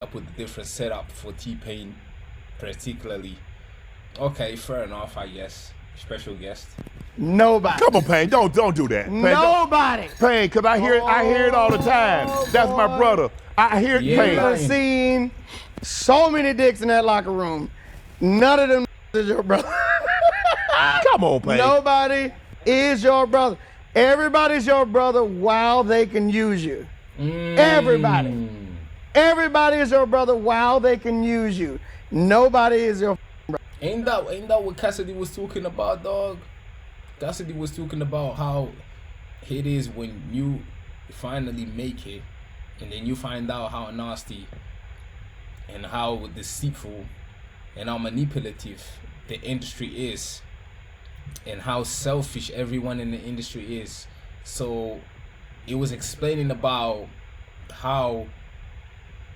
up with a different setup for T-Pain, particularly. Okay, fair enough, I guess. Special guest. Nobody. Come on, Pain. Don't do that. Pain, Nobody. Pain, cause I hear it all the time. That's my brother. I hear Yeah. Pain. I've seen so many dicks in that locker room. None of them is your brother. Come on, Pain. Nobody is your brother. Everybody's your brother while they can use you. Everybody. Everybody is your brother while they can use you. Nobody is your brother. Ain't that what Cassidy was talking about, dog? Cassidy was talking about how it is when you finally make it, and then you find out how nasty and how deceitful and how manipulative the industry is, and how selfish everyone in the industry is. So it was explaining about how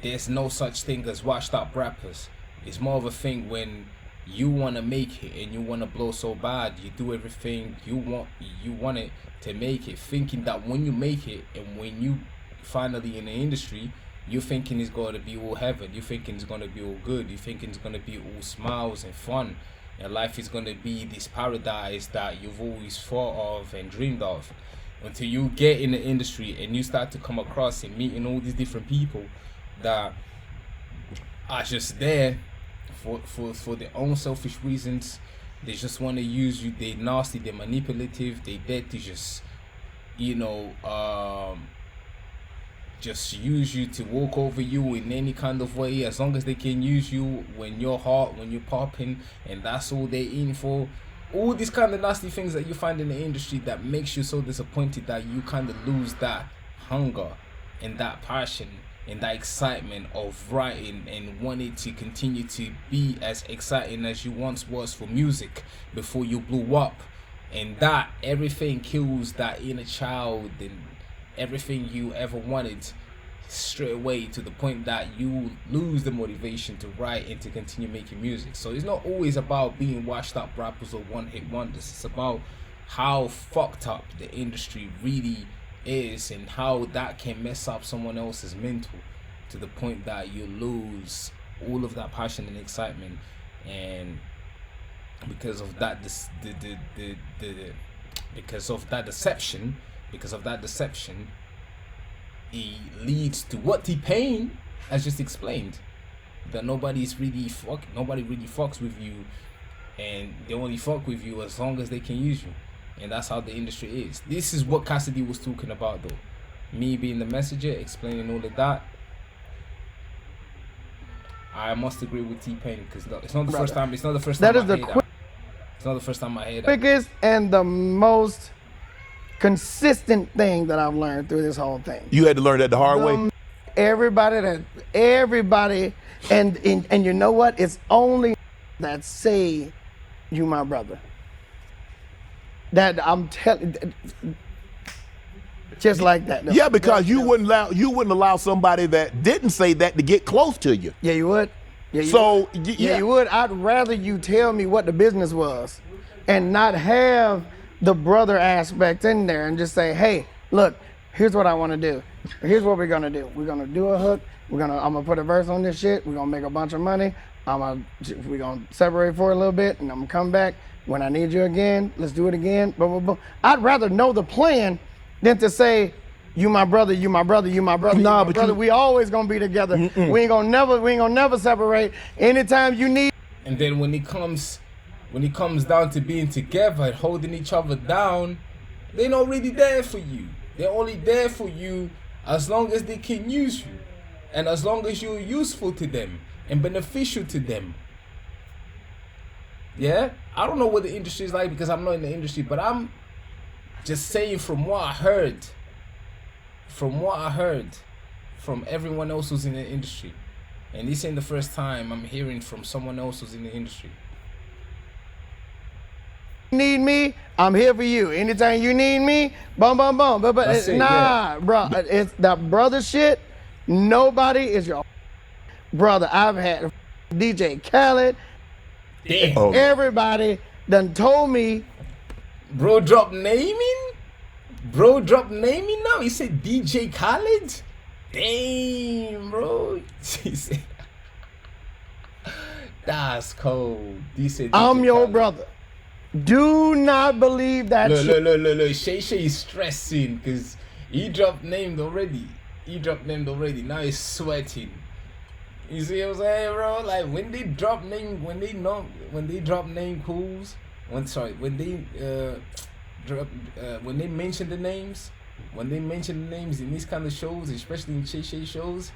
there's no such thing as washed up rappers. It's more of a thing when you want to make it and you want to blow so bad, you do everything you want it to make it, thinking that when you make it and when you finally in the industry, you're thinking it's going to be all heaven, you're thinking it's going to be all good, you're thinking it's going to be all smiles and fun, and life is going to be this paradise that you've always thought of and dreamed of, until you get in the industry and you start to come across and meeting all these different people that are just there for their own selfish reasons. They just want to use you. They nasty, they're manipulative, they there to just, just use you, to walk over you in any kind of way, as long as they can use you when you're hot, when you're popping, and that's all they're in for. All these kind of nasty things that you find in the industry that makes you so disappointed that you kind of lose that hunger and that passion and that excitement of writing and wanting to continue to be as exciting as you once was for music before you blew up. And that everything kills that inner child and everything you ever wanted straight away, to the point that you lose the motivation to write and to continue making music. So it's not always about being washed up rappers or one-hit wonders. It's about how fucked up the industry really is and how that can mess up someone else's mental, to the point that you lose all of that passion and excitement. And because of that because of that deception, it leads to what T-Pain has just explained, that nobody really fucks with you, and they only fuck with you as long as they can use you. And that's how the industry is. This is what Cassidy was talking about, though. Me being the messenger, explaining all of that. I must agree with T-Pain, because it's not the first time. It's not the first time. It's not the first time I heard that. Quickest and the most consistent thing that I've learned through this whole thing. You had to learn that the hard way. Everybody, and you know what? It's only that say you my brother. That I'm telling, just like that. Yeah, because you wouldn't allow somebody that didn't say that to get close to you. Yeah, you would. Yeah, you would. I'd rather you tell me what the business was, and not have the brother aspect in there, and just say, hey, look, here's what I want to do. Here's what we're gonna do. We're gonna do a hook. I'm gonna put a verse on this shit. We're gonna make a bunch of money. We're gonna separate for a little bit, and I'm gonna come back when I need you again. Let's do it again. Blah, blah, blah. I'd rather know the plan than to say, you my brother, you my brother, you my brother, you my brother. We always gonna be together. We ain't gonna never separate. Anytime you need. And then when it comes down to being together and holding each other down, they're not really there for you. They're only there for you as long as they can use you, and as long as you're useful to them and beneficial to them. Yeah, I don't know what the industry is like, because I'm not in the industry, but I'm just saying from what I heard from everyone else who's in the industry. And this ain't the first time I'm hearing from someone else who's in the industry. Need me, I'm here for you. Anytime you need me, boom, boom, boom. But bro, it's that brother shit. Nobody is your brother. I've had DJ Khaled. Damn. Everybody done told me. Bro dropped naming now. He said DJ Khaled. Damn, bro. She said, that's cold. He said, I'm your brother. Do not believe that shit. Look. Shay is stressing because he dropped named already. Now he's sweating. You see what I'm saying, bro? Like when they drop name, when they drop name calls, when they mention the names, in these kind of shows, especially in Shay shows,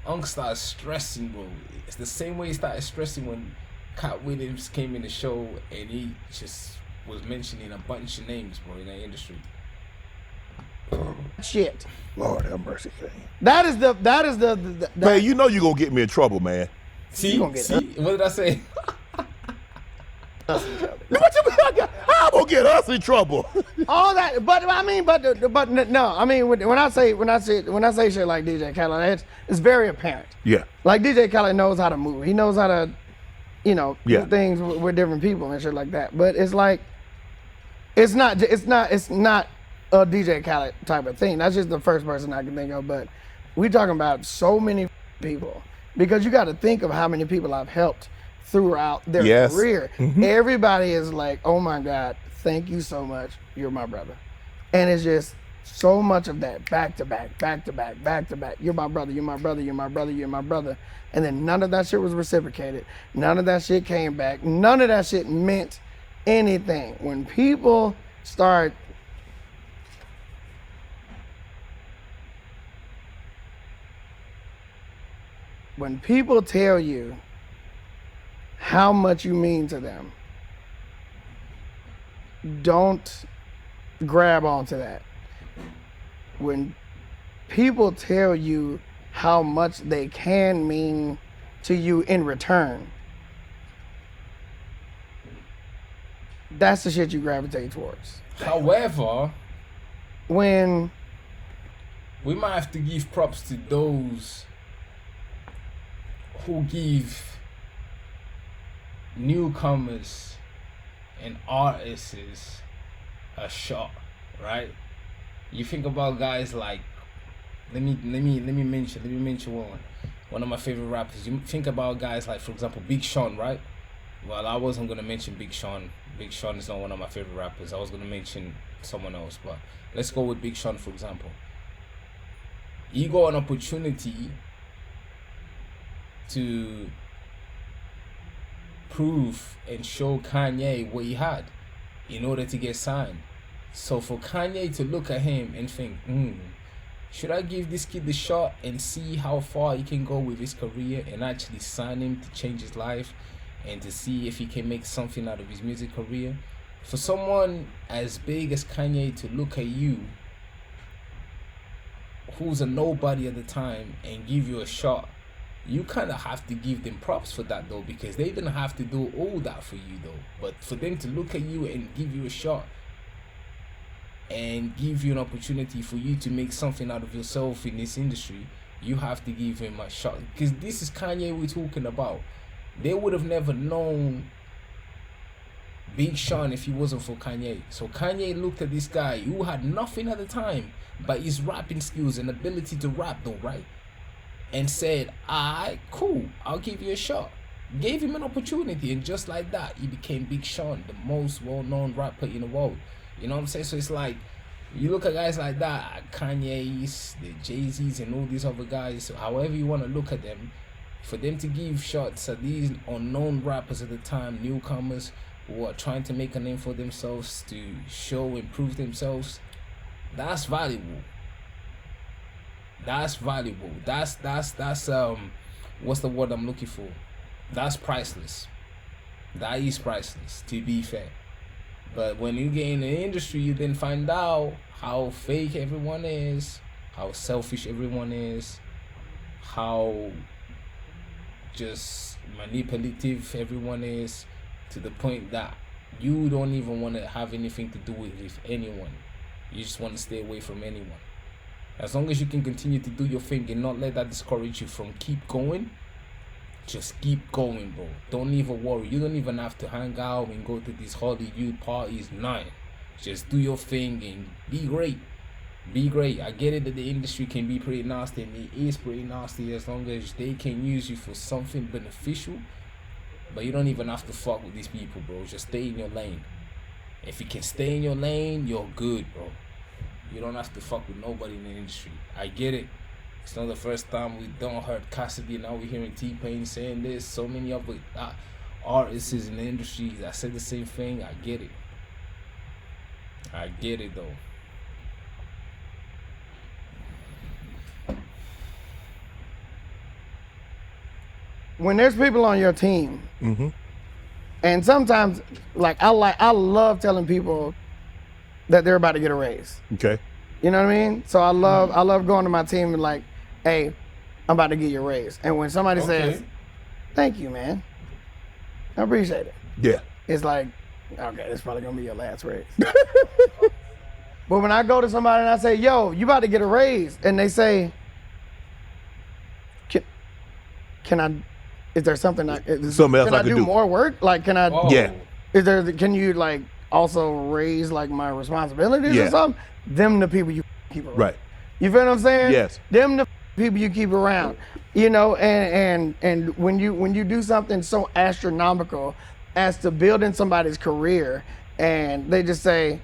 Unc starts stressing, bro. It's the same way he started stressing when Cat Williams came in the show and he just was mentioning a bunch of names, bro, in the industry. Shit. Lord have mercy, Shay. That is the Man, you know you're gonna get me in trouble, man. See, what did I say? How gonna get us in trouble? all that, but I mean, but no, I mean when I say shit like DJ Khaled, it's very apparent. Yeah. Like DJ Khaled knows how to move. He knows how to, do Yeah. things with different people and shit like that. But it's like, it's not a DJ Khaled type of thing. That's just the first person I can think of. But we talking about so many people, because you got to think of how many people I've helped throughout their Yes. career. Mhm. Everybody is like, oh my God, thank you so much. You're my brother. And it's just so much of that back to back. You're my brother, you're my brother, you're my brother, you're my brother. And then none of that shit was reciprocated. None of that shit came back. None of that shit meant anything. When people start tell you how much you mean to them, don't grab onto that. When people tell you how much they can mean to you in return, that's the shit you gravitate towards. However, When we might have to give props to those who give newcomers and artists a shot, right? You think about guys like, let me mention one of my favorite rappers. You think about guys like, for example, Big Sean, right? Well, I wasn't gonna mention Big Sean. Big Sean is not one of my favorite rappers. I was gonna mention someone else, but let's go with Big Sean, for example. He got an opportunity to prove and show Kanye what he had in order to get signed. So for Kanye to look at him and think, should I give this kid the shot and see how far he can go with his career and actually sign him to change his life and to see if he can make something out of his music career? For someone as big as Kanye to look at you, who's a nobody at the time, and give you a shot, you kind of have to give them props for that though, because they didn't have to do all that for you though. But for them to look at you and give you a shot and give you an opportunity for you to make something out of yourself in this industry, you have to give him a shot, because this is Kanye we're talking about. They would have never known Big Sean if he wasn't for Kanye. So Kanye looked at this guy who had nothing at the time but his rapping skills and ability to rap though, right? And said, alright, cool, I'll give you a shot. Gave him an opportunity, and just like that, he became Big Sean, the most well-known rapper in the world. You know what I'm saying? So it's like, you look at guys like that, Kanye's, the Jay-Z's, and all these other guys, so however you want to look at them, for them to give shots at these unknown rappers at the time, newcomers who are trying to make a name for themselves, to show and prove themselves, that's valuable. That's valuable. That's what's the word I'm looking for? That's priceless. That is priceless, to be fair. But when you get in the industry, you then find out how fake everyone is, how selfish everyone is, how just manipulative everyone is, to the point that you don't even want to have anything to do with anyone. You just want to stay away from anyone. As long as you can continue to do your thing and not let that discourage you from keep going, just keep going, bro. Don't even worry. You don't even have to hang out and go to these Hollywood parties. None. Just do your thing and be great. Be great. I get it that the industry can be pretty nasty, and it is pretty nasty as long as they can use you for something beneficial. But you don't even have to fuck with these people, bro. Just stay in your lane. If you can stay in your lane, you're good, bro. You don't have to fuck with nobody in the industry. I get it. It's not the first time we don't heard Cassidy. Now we're hearing T-Pain saying this. So many other artists in the industry that said the same thing. I get it. I get it, though. When there's people on your team, and sometimes, like I love telling people that they're about to get a raise. Okay. You know what I mean? So I love going to my team and like, hey, I'm about to get you a raise. And when somebody says, thank you, man, I appreciate it. Yeah. It's like, okay, this probably gonna be your last raise. But when I go to somebody and I say, yo, you about to get a raise, and they say, can I? Is there something something else can I do could do? more work? Like, can I? Oh. Yeah. Can you like also raise like my responsibilities Yeah. or something? Them the people you keep around. Right. You feel what I'm saying? Yes. Them the people you keep around. You know, and when you do something so astronomical as to building somebody's career, and they just say,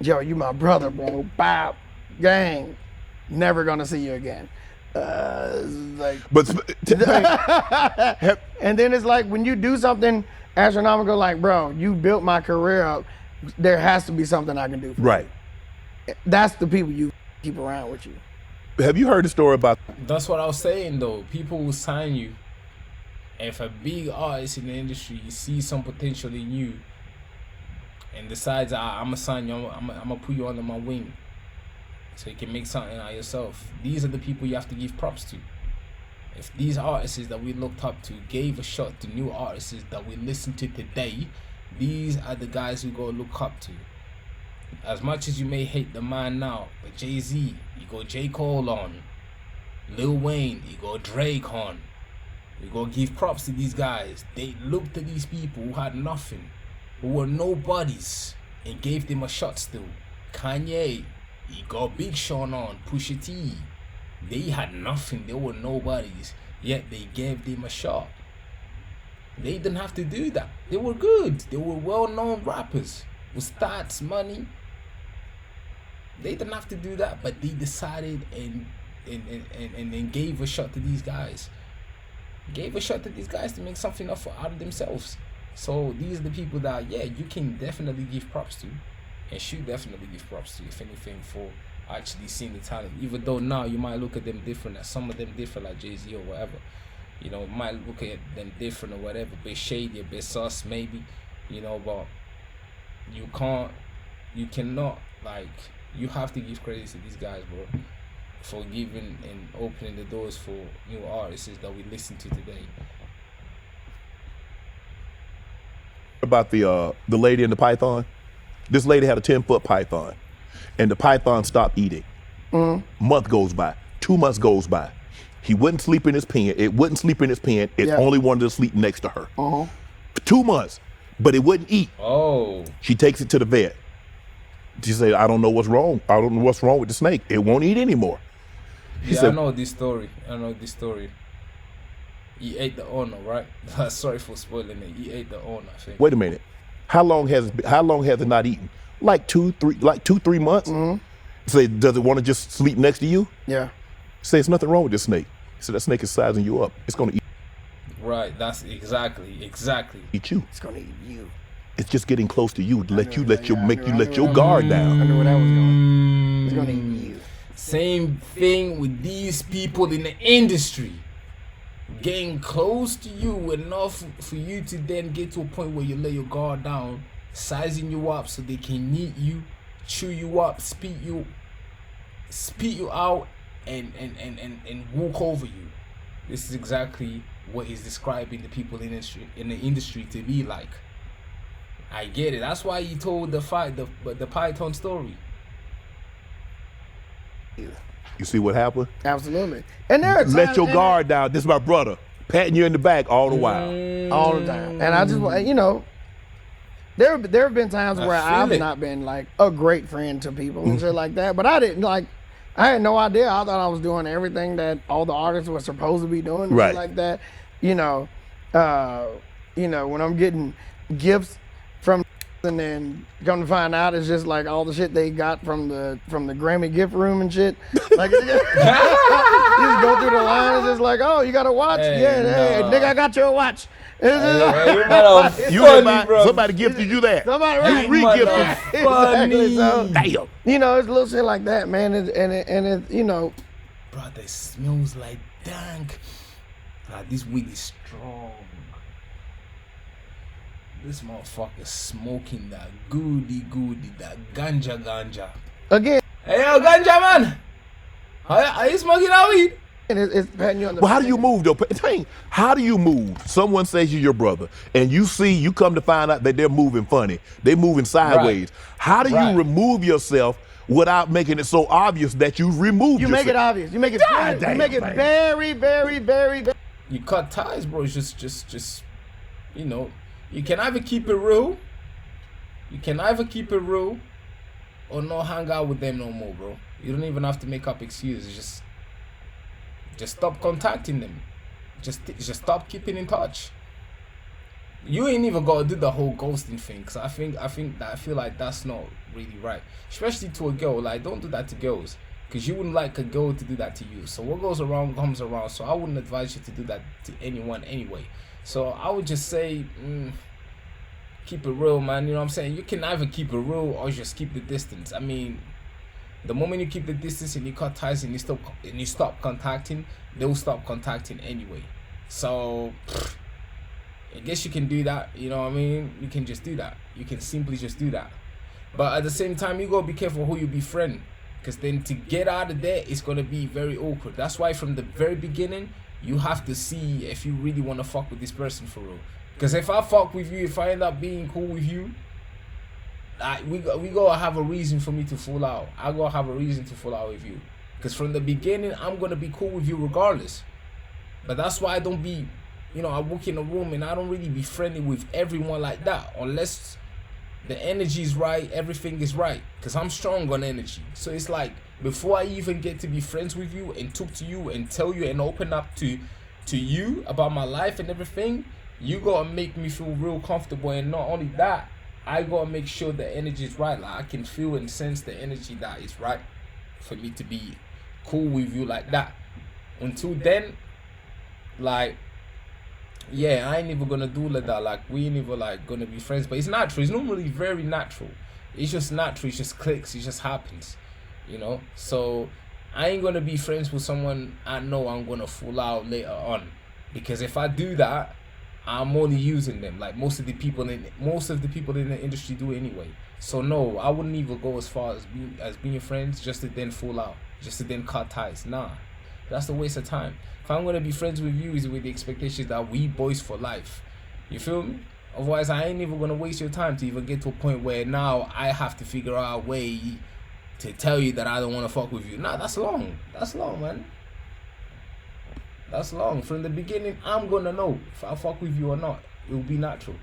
yo, you my brother, bro. Bow, gang, never gonna see you again. Like, But and then it's like when you do something astronomical, like, bro, you built my career up. There has to be something I can do. For right. you. That's the people you keep around with you. Have you heard the story about? That's what I was saying, though. People will sign you. If a big artist in the industry sees some potential in you and decides, I'm going to sign you, I'm going to put you under my wing so you can make something out of yourself. These are the people you have to give props to. If these artists that we looked up to gave a shot to new artists that we listen to today, these are the guys we go look up to. As much as you may hate the man now, but Jay-Z, you go J. Cole on. Lil Wayne, you go Drake on. You go give props to these guys. They looked at these people who had nothing, who were nobodies, and gave them a shot still. Kanye, you got Big Sean on, Pusha T. They had nothing, they were nobodies, yet they gave them a shot. They didn't have to do that. They were good. They were well-known rappers with stats, money. They didn't have to do that, but they decided and then gave a shot to these guys. Gave a shot to these guys to make something out of themselves. So these are the people that, yeah, you can definitely give props to, and should definitely give props to, if anything, for actually seeing the talent. Even though now you might look at them different, as some of them different, like Jay-Z or whatever. You know, might look at them different or whatever, a bit shady, a bit sus maybe, you know, but you cannot, like, you have to give credit to these guys, bro, for giving and opening the doors for new artists that we listen to today. About the lady and the python. This lady had a 10-foot python, and the python stopped eating. Month goes by, 2 months goes by. He wouldn't sleep in his pen. It wouldn't sleep in his pen. It only wanted to sleep next to her. For 2 months, but it wouldn't eat. Oh. She takes it to the vet. She said, I don't know what's wrong. I don't know what's wrong with the snake. It won't eat anymore. She said, I know this story. He ate the owner, right? Sorry for spoiling it. He ate the owner, I think. wait a minute. How long has it not eaten? Like 2-3 months? Say, does it want to just sleep next to you? Yeah. Say, there's nothing wrong with this snake. So that snake is sizing you up. It's going to eat Right, that's exactly. you. It's gonna eat you. It's just getting close to you to let you let your guard I down. knew where that was going. It's gonna eat you. Same thing with these people in the industry. Getting close to you enough for you to then get to a point where you lay your guard down, sizing you up so they can eat you, chew you up, spit you out, and walk over you. This is exactly what he's describing the people in the industry to be like. I get it. That's why he told the Python story. You see what happened? Absolutely. And there are times, Let your guard down. This is my brother, patting you in the back all the while. all the time. And I just, you know, There have been times I where feel I've it. not been like a great friend to people and shit like that, but I didn't like. I had no idea. I thought I was doing everything that all the artists were supposed to be doing and Right. shit like that. You know, when I'm getting gifts from and then come to find out it's just like all the shit they got from the Grammy gift room and shit. Like you just go through the line, it's just like, oh, you got a watch? Hey, Hey, nah. nigga, I got you a watch. It's just Hey, you mother You funny, didn't buy, bro. somebody gifted you that. somebody You right. re-gifted. Exactly. So, Damn. you know, it's little shit like that, man. And you know, Bro, that smells like dank. Nah, this weed is strong. This motherfucker smoking that goody, that ganja. again, Hey, yo, ganja man. Are you smoking that weed? it's patting you on the Well, how do you move though? Dang, how do you move? Someone says you're your brother, and you come to find out that they're moving funny. They're moving sideways. How do Right. you remove yourself without making it so obvious that you removed You yourself? make it obvious. You make it God damn, you make it man. very, very, very, very. You cut ties, bro. It's just, you know, you can either keep it real. Or not hang out with them no more, bro. You don't even have to make up excuses. Just stop contacting them. Just stop keeping in touch. You ain't even gotta do the whole ghosting thing, cause I feel like that's not really right, especially to a girl. Like, don't do that to girls, cause you wouldn't like a girl to do that to you. So what goes around comes around. So I wouldn't advise you to do that to anyone anyway. So I would just say, keep it real, man. You know what I'm saying? You can either keep it real or just keep the distance. I mean, the moment you keep the distance and you cut ties and you stop contacting, they'll stop contacting anyway. So I guess you can do that. You know what I mean? You can just do that. You can simply just do that. But at the same time, you gotta be careful who you befriend, because then to get out of there, it's gonna be very awkward. That's why from the very beginning, you have to see if you really want to fuck with this person for real. Because if I fuck with you, if I end up being cool with you, we gotta have a reason for me to fall out. I gotta have a reason to fall out with you. Because from the beginning, I'm gonna be cool with you regardless. But that's why I don't be, I walk in a room and I don't really be friendly with everyone like that. Unless the energy is right, everything is right. Because I'm strong on energy. So it's like, before I even get to be friends with you and talk to you and tell you and open up to you about my life and everything, you gotta make me feel real comfortable. And not only that, I gotta make sure the energy is right. Like, I can feel and sense the energy that is right for me to be cool with you like that. Until then, like, yeah, I ain't even gonna do like that. Like, we ain't even like gonna be friends. But it's natural. It's normally very natural. It's just natural. It just clicks. It just happens. So I ain't gonna be friends with someone I know I'm gonna fall out later on. Because if I do that, I'm only using them. Like most of the people in the industry do anyway. So no, I wouldn't even go as far as being friends just to then fall out, just to then cut ties. Nah, that's a waste of time. If I'm gonna be friends with you, is with the expectation that we boys for life. You feel me? Otherwise, I ain't even gonna waste your time to even get to a point where now I have to figure out a way to tell you that I don't want to fuck with you. Nah, that's long. That's long, man. That's long. From the beginning, I'm gonna know if I fuck with you or not. It will be natural.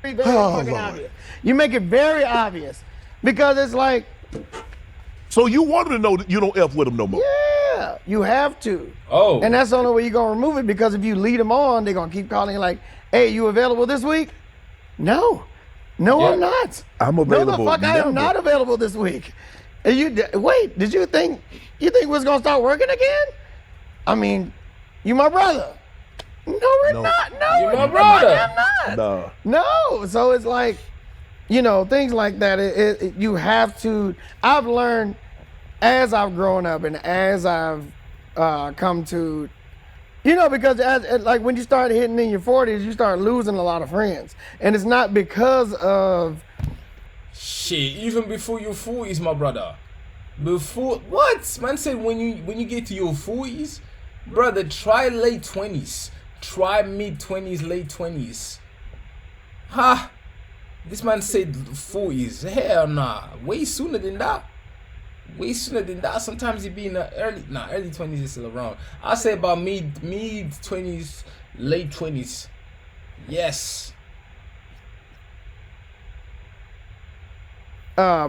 Very, very fucking obvious. You make it very obvious because it's like, So you wanted to know that you don't F with them no more. yeah, you have to. Oh. And that's the only way you're gonna remove it, because if you lead them on, they're gonna keep calling you like, hey, you available this week? No, Yeah. I'm not. I'm available. No, the fuck, I never. am not available this week. And wait, did you think we was gonna start working again? I mean, you my brother. No, we're No. not. No, You my we're brother. not. I'm not. Nah. No, so it's like, things like that. You have to. I've learned as I've grown up and as I've come to, because like when you start hitting in your 40s, you start losing a lot of friends, and it's not because of. Shit, even before your 40s, my brother. Before what? Man said when you get to your 40s, brother, try late 20s. Try mid 20s, late 20s. Ha! This man said 40s. Hell nah. Way sooner than that. Way sooner than that. Sometimes it be in the early 20s is still around. I say about mid 20s, late 20s. Yes.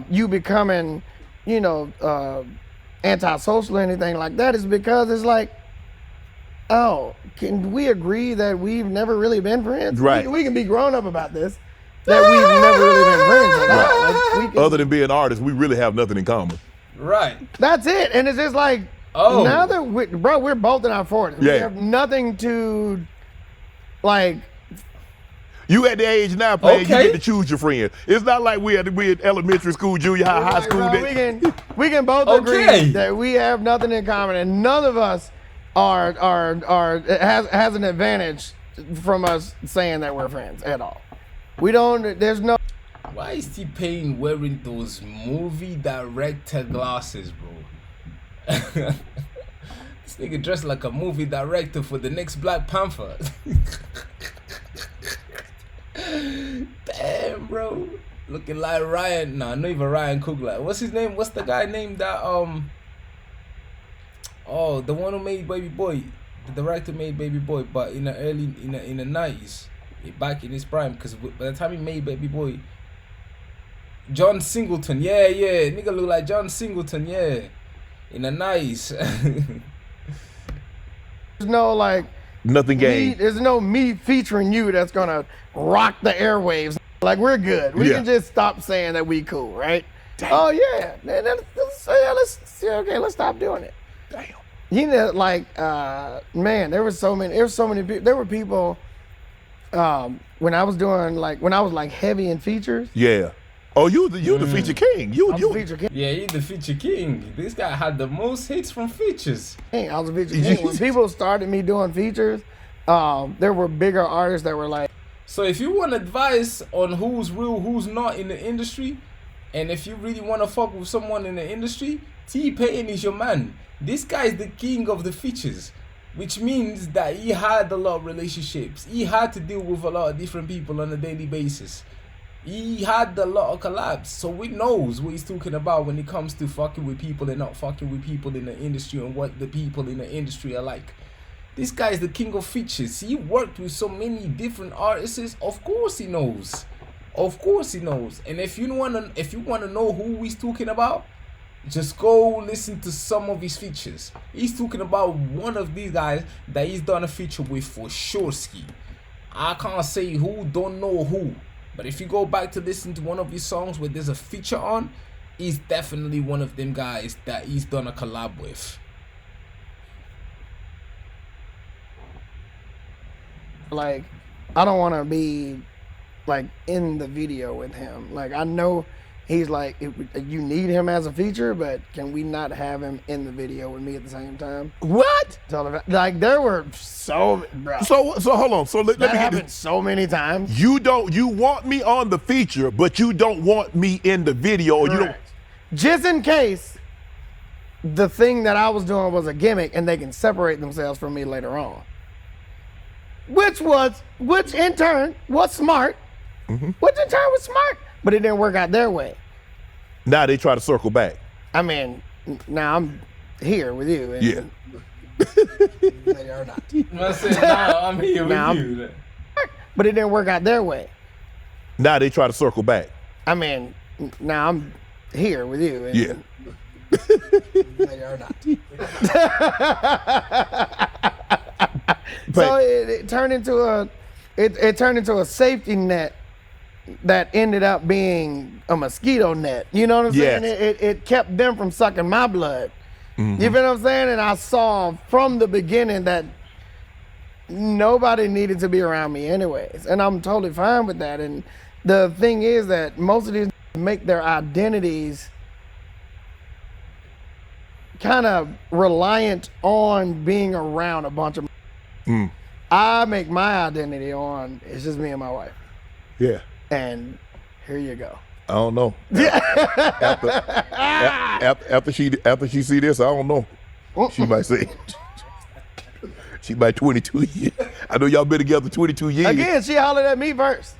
you becoming, antisocial or anything like that. Is because it's like, oh, can we agree that we've never really been friends? Right. We can be grown up about this. That we've never really been friends at all. Like, we can, Other than being artists, we really have nothing in common. Right. that's it. And it's just like, Oh. now that we're both in our 40s. We Yeah. have nothing to, like, You at the age now, Paige, you Okay. get to choose your friends. It's not like we in elementary school, junior high, high Right, school. bro, that- we can both Okay. agree that we have nothing in common, and none of us has an advantage from us saying that we're friends at all. We don't. There's no. Why is T-Pain wearing those movie director glasses, bro? This nigga dressed like a movie director for the next Black Panther. Damn, bro. Looking like Ryan. Nah, not even Ryan Coogler. What's his name? What's the guy named that Oh, the one who made Baby Boy. The director made Baby Boy, but in the early in the 90s, back in his prime, because by the time he made Baby Boy, John Singleton, yeah, nigga look like John Singleton, yeah, in the 90s. There's no like. Nothing gained. There's no me featuring you that's gonna rock the airwaves. Like, we're good. We Yeah. can just stop saying that we cool, right? Oh yeah. Let's stop doing it. Damn. You know, like, man, there were so many people. There were people when I was heavy in features. Yeah. Oh, you the feature king. I was a feature king. Yeah, he's the feature king. This guy had the most hits from features. I was a feature king. When people started me doing features, there were bigger artists that were like, So if you want advice on who's real, who's not in the industry, and if you really want to fuck with someone in the industry, T-Pain is your man. This guy is the king of the features, which means that he had a lot of relationships. He had to deal with a lot of different people on a daily basis. He had a lot of collabs, so he knows what he's talking about when it comes to fucking with people and not fucking with people in the industry and what the people in the industry are like. This guy is the king of features. He worked with so many different artists. Of course he knows. Of course he knows. And if you wanna know who he's talking about, just go listen to some of his features. He's talking about one of these guys that he's done a feature with for sure. Ski. I can't say who, don't know who. But if you go back to listen to one of his songs where there's a feature on, he's definitely one of them guys that he's done a collab with. like, I don't want to be like in the video with him. Like, I know he's like, you need him as a feature, but can we not have him in the video with me at the same time? What? Like, there were so, bro. So hold on. So let me That get happened this. so many times. You want me on the feature, but you don't want me in the video. Or you don't. Correct. Just in case the thing that I was doing was a gimmick and they can separate themselves from me later on. Which in turn was smart. Mm-hmm. Which in turn was smart. But it didn't work out their way. Now they try to circle back. I mean, now I'm here with you. And Yeah. they are not. I said, nah, I'm here Nah, with you. But it didn't work out their way. Now they try to circle back. I mean, now I'm here with you. And Yeah. they are not. So it turned into a safety net that ended up being a mosquito net. You know what I'm saying? Yes. It kept them from sucking my blood. You feel what I'm saying? And I saw from the beginning that nobody needed to be around me anyways. And I'm totally fine with that. And the thing is that most of these make their identities kind of reliant on being around a bunch of. I make my identity on it's just me and my wife, Yeah. and here you go. I don't know. After she see this, I don't know. She might say. She might 22 years. I know y'all been together 22 years. Again, she hollered at me first.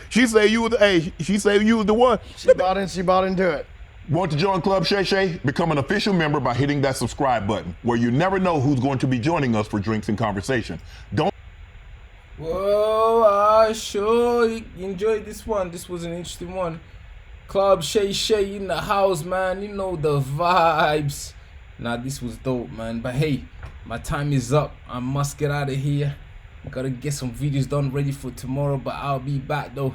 She say you was she say you was the one. She bought into it. Want to join Club Shay? Become an official member by hitting that subscribe button, where you never know who's going to be joining us for drinks and conversation. Don't Whoa, sure you enjoyed this one. This was an interesting one. Club Shay in the house, man. You know the vibes. Nah, this was dope, man. But hey, my time is up. I must get out of here. Gotta get some videos done ready for tomorrow, but I'll be back though.